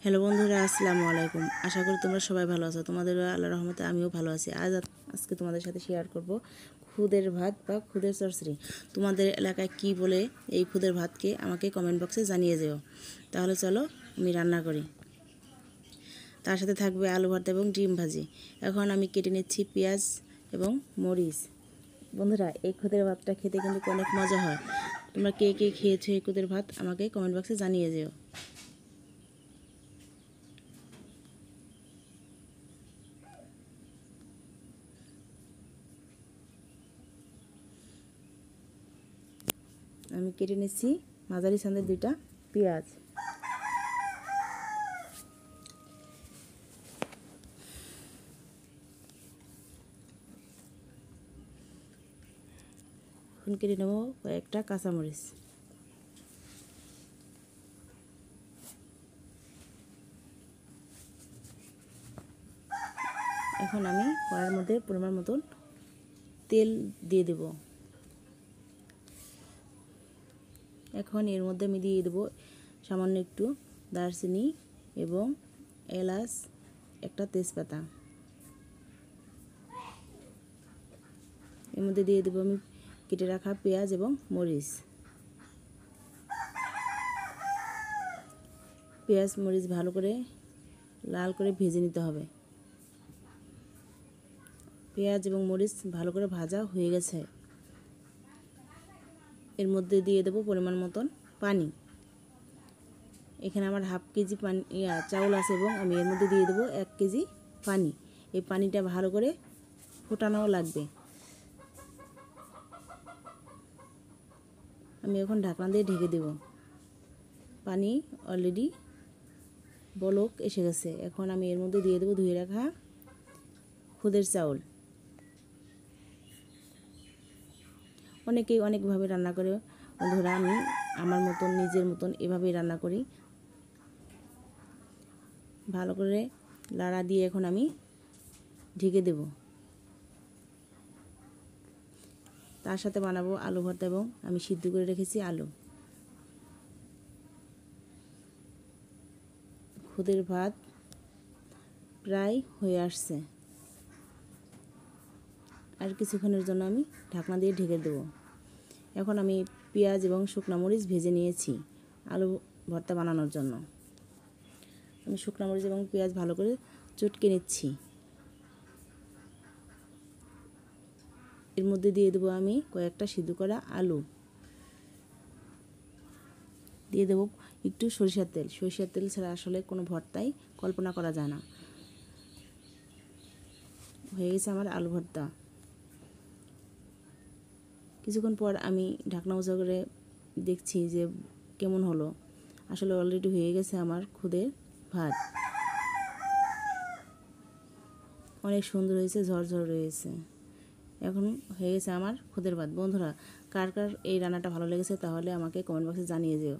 Hello বন্ধুরা, আসসালামু আলাইকুম। আশা করি তোমরা সবাই ভালো আছো। তোমাদের আল্লাহর রহমতে আমিও ভালো আছি। আজকে তোমাদের সাথে শেয়ার করব খুদের ভাত বা খুদের চচ্চড়ি। তোমাদের এলাকায় কি বলে এই খুদের ভাতকে আমাকে কমেন্ট বক্সে জানিয়ে যেও। তাহলে চলো আমি রান্না করি। তার সাথে থাকবে আলু ভর্তা এবং ডিম ভাজি। এখন আমি কেটে নিচ্ছি পেঁয়াজ এবং মরিচ। বন্ধুরা, এই খুদের ভাতটা খেতে কিন্তু অনেক মজা হয়। তোমরা কে কে খেয়েছো এই খুদের ভাত আমাকে কমেন্ট বক্সে জানিয়ে যেও। আমি কেটে নিচ্ছি মাঝারি সাইজের 2টা পেঁয়াজ। এখন কেটে নেব কয়েকটা কাঁচামরিচ। এখন আমি কড়াইয়ের মধ্যে পরিমাণ মতন তেল দিয়ে দেব। এখন এর মধ্যে আমি দিয়ে দেব সামান্য একটু দারচিনি এবং এলাচ, একটা তেজপাতা। এর মধ্যে দিয়ে দেব আমি কেটে রাখা পেঁয়াজ এবং মরিচ। পেঁয়াজ মরিচ ভালো করে লাল করে ভেজে নিতে হবে। পেঁয়াজ এবং মরিচ ভালো করে ভাজা হয়ে গেছে। এর মধ্যে দিয়ে দেব পরিমাণ মতন পানি। এখানে আমার হাফ কেজি পানি চাউল আছে এবং আমি এর মধ্যে দিয়ে দেবো 1 কেজি পানি। এই পানিটা ভালো করে ফোটানো লাগবে। আমি এখন ঢাকনা দিয়ে ঢেকে দেব। পানি অলরেডি বলক এসে গেছে। এখন আমি এর মধ্যে দিয়ে দেবো ধুয়ে রাখা খুদের চাউল। অনেকেই অনেকভাবে রান্না করে। বন্ধুরা, আমি আমার মতন নিজের মতন এভাবেই রান্না করি। ভালো করে লাড়া দিয়ে এখন আমি ঢেকে দেব। তার সাথে বানাবো আলু ভর্তা এবং আমি সিদ্ধ করে রেখেছি আলু। খুদের ভাত প্রায় হয়ে আসছে। আর কিছুক্ষণের জন্য আমি ঢাকনা দিয়ে ঢেকে দেব। এখন আমি পেঁয়াজ এবং শুকনো মরিচ ভেজে নিয়েছি আলু ভর্তা বানানোর জন্য। আমি শুকনো মরিচ এবং পেঁয়াজ ভালো করে চটকে নিচ্ছি। এর মধ্যে দিয়ে দেবো আমি কয়েকটা সিদ্ধ করা আলু। দিয়ে দেবো একটু সরিষার তেল। সরিষার তেল ছাড়া আসলে কোনো ভর্তাই কল্পনা করা যায় না। হয়ে গেছে আমার আলু ভর্তা। কিছুক্ষণ পর আমি ঢাকনা উঁচা করে দেখছি যে কেমন হলো। আসলে অলরেডি হয়ে গেছে আমার খুদের ভাত। অনেক সুন্দর হয়েছে, ঝরঝর রয়েছে। এখন হয়ে গেছে আমার খুদের ভাত। বন্ধুরা, কার কার এই রান্নাটা ভালো লেগেছে তাহলে আমাকে কমেন্ট বক্সে জানিয়ে যেও।